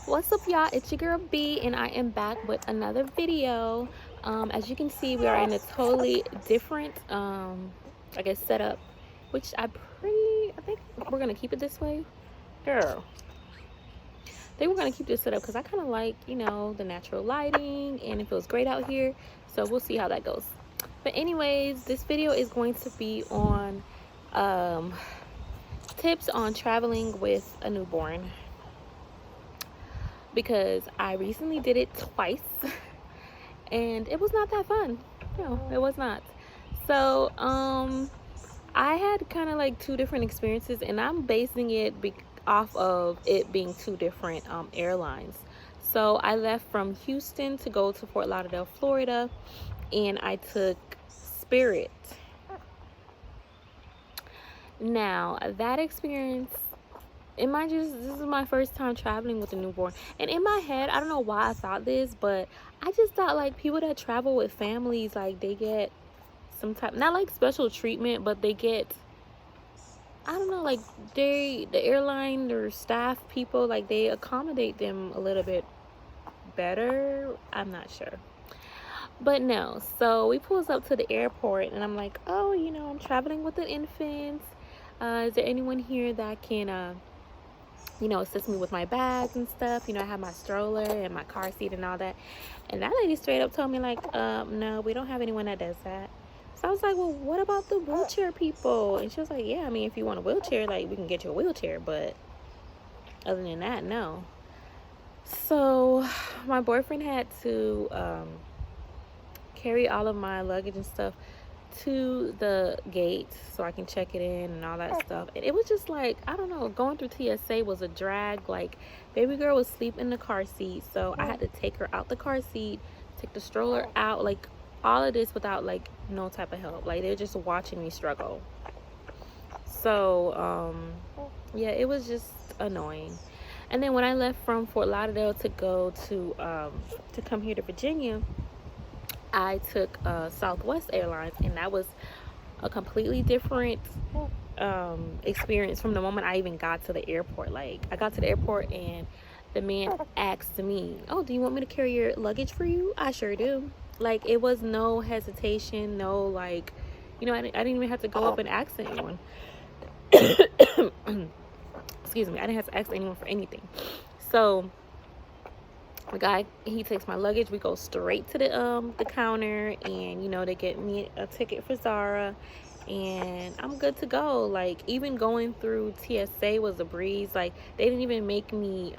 What's up, y'all? It's your girl B, and I am back with another video. As you can see, we are in a totally different, I guess, setup, which I think we're gonna keep it this way, girl. I think we're gonna keep this setup because I kind of like, the natural lighting, and it feels great out here. So we'll see how that goes. But anyways, this video is going to be on um, tips on traveling with a newborn, because I recently did it twice and it was not that fun. No, it was not. So, I had kind of like two different experiences, and I'm basing it off of it being two different airlines. So, I left from Houston to go to Fort Lauderdale, Florida, and I took Spirit. Now, that experience, and mind you, this is my first time traveling with a newborn, and in my head, I don't know why I thought this, but I just thought like people that travel with families, like they get some type, not like special treatment, but they get, I don't know, like the airline or staff people, like they accommodate them a little bit better. I'm not sure, but no. So we pulls up to the airport, and I'm like, oh, I'm traveling with an infant. Is there anyone here that can assist me with my bags and stuff? I have my stroller and my car seat and all that. And that lady straight up told me like, no, we don't have anyone that does that. So I was like, well, what about the wheelchair people? And she was like, yeah, I mean, if you want a wheelchair, like, we can get you a wheelchair, but other than that, no. So my boyfriend had to carry all of my luggage and stuff to the gate so I can check it in and all that stuff. And it was just like, I don't know, going through TSA was a drag. Like, baby girl was asleep in the car seat, so I had to take her out the car seat, take the stroller out, like all of this without like no type of help. Like, they're just watching me struggle. So yeah, it was just annoying. And then when I left from Fort Lauderdale to go to come here to Virginia, I took Southwest Airlines, and that was a completely different experience from the moment I even got to the airport. Like, I got to the airport, and the man asked me, oh, do you want me to carry your luggage for you? I sure do. Like, it was no hesitation, no, like, I didn't even have to go up and ask anyone. Excuse me, I didn't have to ask anyone for anything. So the guy, he takes my luggage, we go straight to the counter, and they get me a ticket for Zara, and I'm good to go. Like, even going through TSA was a breeze. Like, they didn't even make me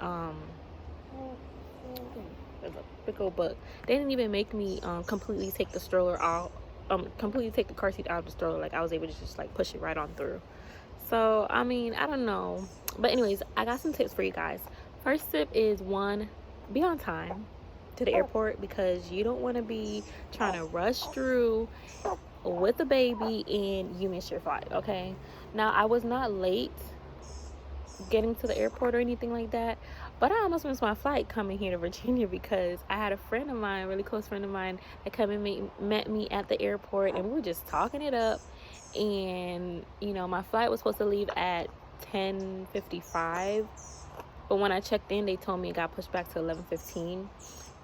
there's a big old bug. They didn't even make me completely take the stroller out, completely take the car seat out of the stroller. Like, I was able to just like push it right on through. So I mean, I don't know, but anyways, I got some tips for you guys. First tip is, one, be on time to the airport, because you don't want to be trying to rush through with a baby and you miss your flight. Okay, now I was not late getting to the airport or anything like that, but I almost missed my flight coming here to Virginia, because I had a friend of mine, a really close friend of mine, that come and met me at the airport, and we were just talking it up. And my flight was supposed to leave at 10:55, but when I checked in, they told me it got pushed back to 11:15.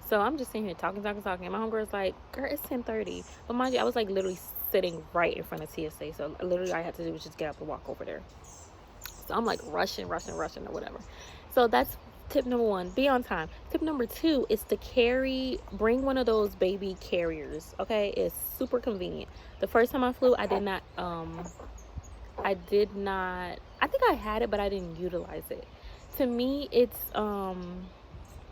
So I'm just sitting here talking, and my homegirl's like, girl, it's 10:30. But mind you, I was like literally sitting right in front of TSA, so literally all I had to do was just get up and walk over there. So I'm like rushing or whatever. So that's tip number one, be on time. Tip number two is to bring one of those baby carriers. Okay, it's super convenient. The first time I flew, I think I had it, but I didn't utilize it. To me, it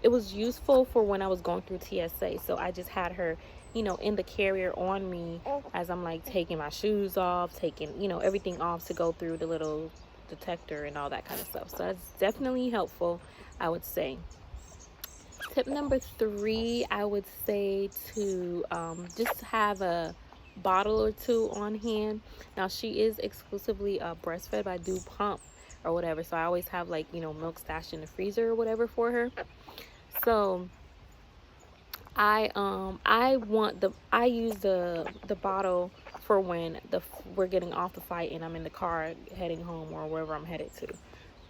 was useful for when I was going through TSA. So I just had her, in the carrier on me as I'm like taking my shoes off, taking, everything off to go through the little detector and all that kind of stuff. So that's definitely helpful, I would say. Tip number three, I would say to just have a bottle or two on hand. Now, she is exclusively breastfed, but I do pump or whatever, so I always have like milk stashed in the freezer or whatever for her. So I use the bottle for when we're getting off the flight and I'm in the car heading home or wherever I'm headed to.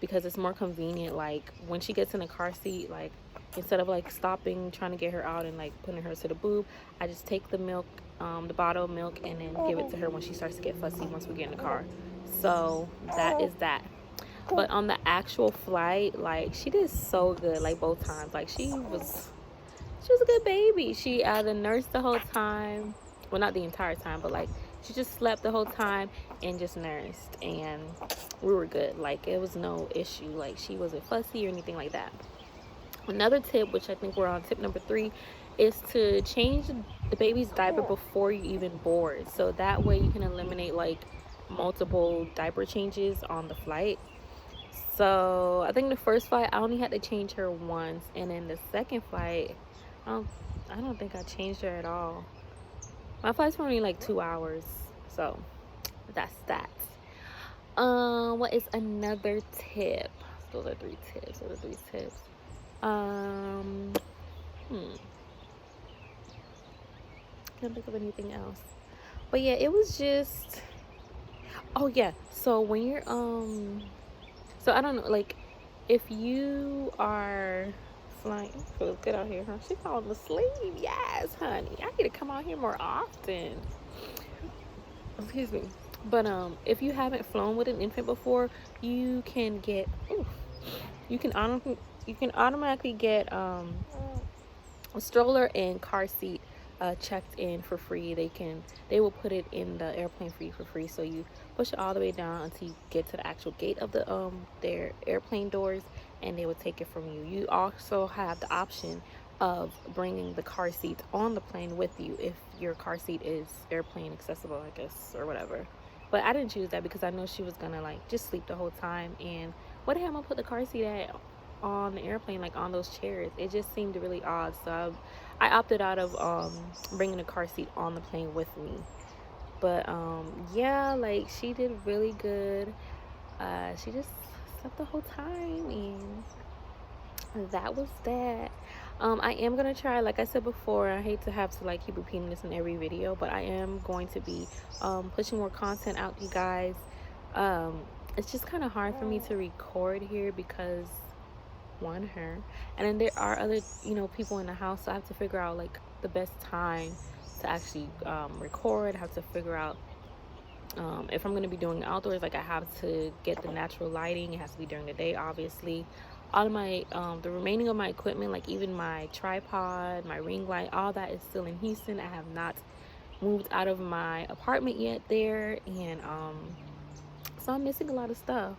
because it's more convenient. Like when she gets in the car seat, like instead of like stopping trying to get her out and like putting her to the boob, I just take the milk, the bottle of milk, and then give it to her when she starts to get fussy once we get in the car. So that is that. But on the actual flight, like she did so good, like both times. Like she was a good baby. She the nurse the whole time. Well, not the entire time, but like she just slept the whole time and just nursed, and we were good. Like it was no issue. Like she wasn't fussy or anything like that. Another tip, which I think we're on tip number 3, is to change the baby's diaper before you even board. So that way you can eliminate like multiple diaper changes on the flight. So I think the first flight I only had to change her once, and then the second flight, I don't think I changed her at all. My flight's were only like 2 hours, so that's that. What is another tip? Those are 3 tips. Those are 3 tips. Can't think of anything else. But yeah, it was just. Oh yeah. So when you're so I don't know, like if you are flying, feels good out here, huh? She falling asleep. Yes, honey. I need to come out here more often. Excuse me. But if you haven't flown with an infant before, you can get you can automatically get a stroller and car seat checked in for free. They will put it in the airplane for you for free. So you push it all the way down until you get to the actual gate of the their airplane doors, and they will take it from you. You also have the option of bringing the car seat on the plane with you if your car seat is airplane accessible, I guess, or whatever. But I didn't choose that because I know she was gonna like just sleep the whole time, and what the hell am I gonna put the car seat at on the airplane, like on those chairs? It just seemed really odd. So I opted out of bringing the car seat on the plane with me. But yeah, like she did really good. She just slept the whole time, and that was that. I am gonna try, like I said before, I hate to have to like keep repeating this in every video, but I am going to be pushing more content out, you guys. It's just kind of hard for me to record here because one, her, and then there are other people in the house, so I have to figure out like the best time to actually record. I have to figure out if I'm going to be doing outdoors, like I have to get the natural lighting. It has to be during the day, obviously. All of my the remaining of my equipment, like even my tripod, my ring light, all that is still in Houston. I have not moved out of my apartment yet there, and so I'm missing a lot of stuff.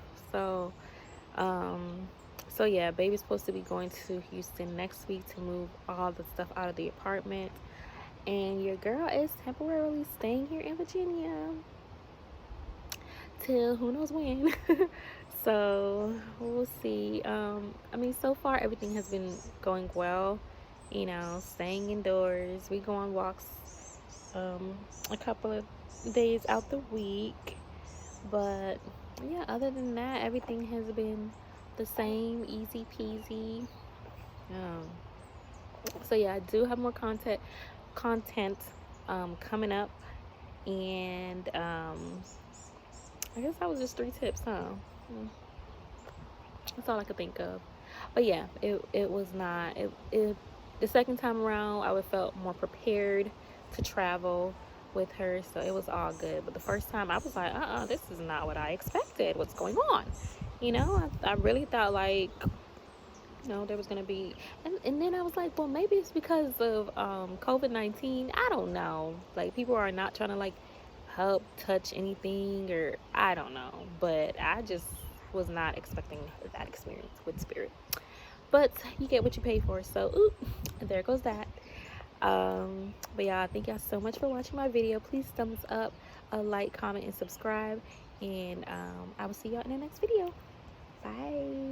So yeah, baby's supposed to be going to Houston next week to move all the stuff out of the apartment, and your girl is temporarily staying here in Virginia till who knows when. So we'll see. I mean, so far everything has been going well, staying indoors. We go on walks a couple of days out the week, but yeah, other than that, everything has been the same, easy peasy. So yeah, I do have more content coming up, and I guess that was just 3 tips, huh? That's all I could think of. But yeah, it was not the second time around I felt more prepared to travel with her, so it was all good. But the first time I was like, this is not what I expected. What's going on? I really thought like there was gonna be, and then I was like, well, maybe it's because of COVID-19. I don't know, like people are not trying to like help touch anything, or I don't know, but I just was not expecting that experience with Spirit. But you get what you pay for, so there goes that. But y'all, thank y'all so much for watching my video. Please thumbs up, like, comment, and subscribe, and I will see y'all in the next video. Bye.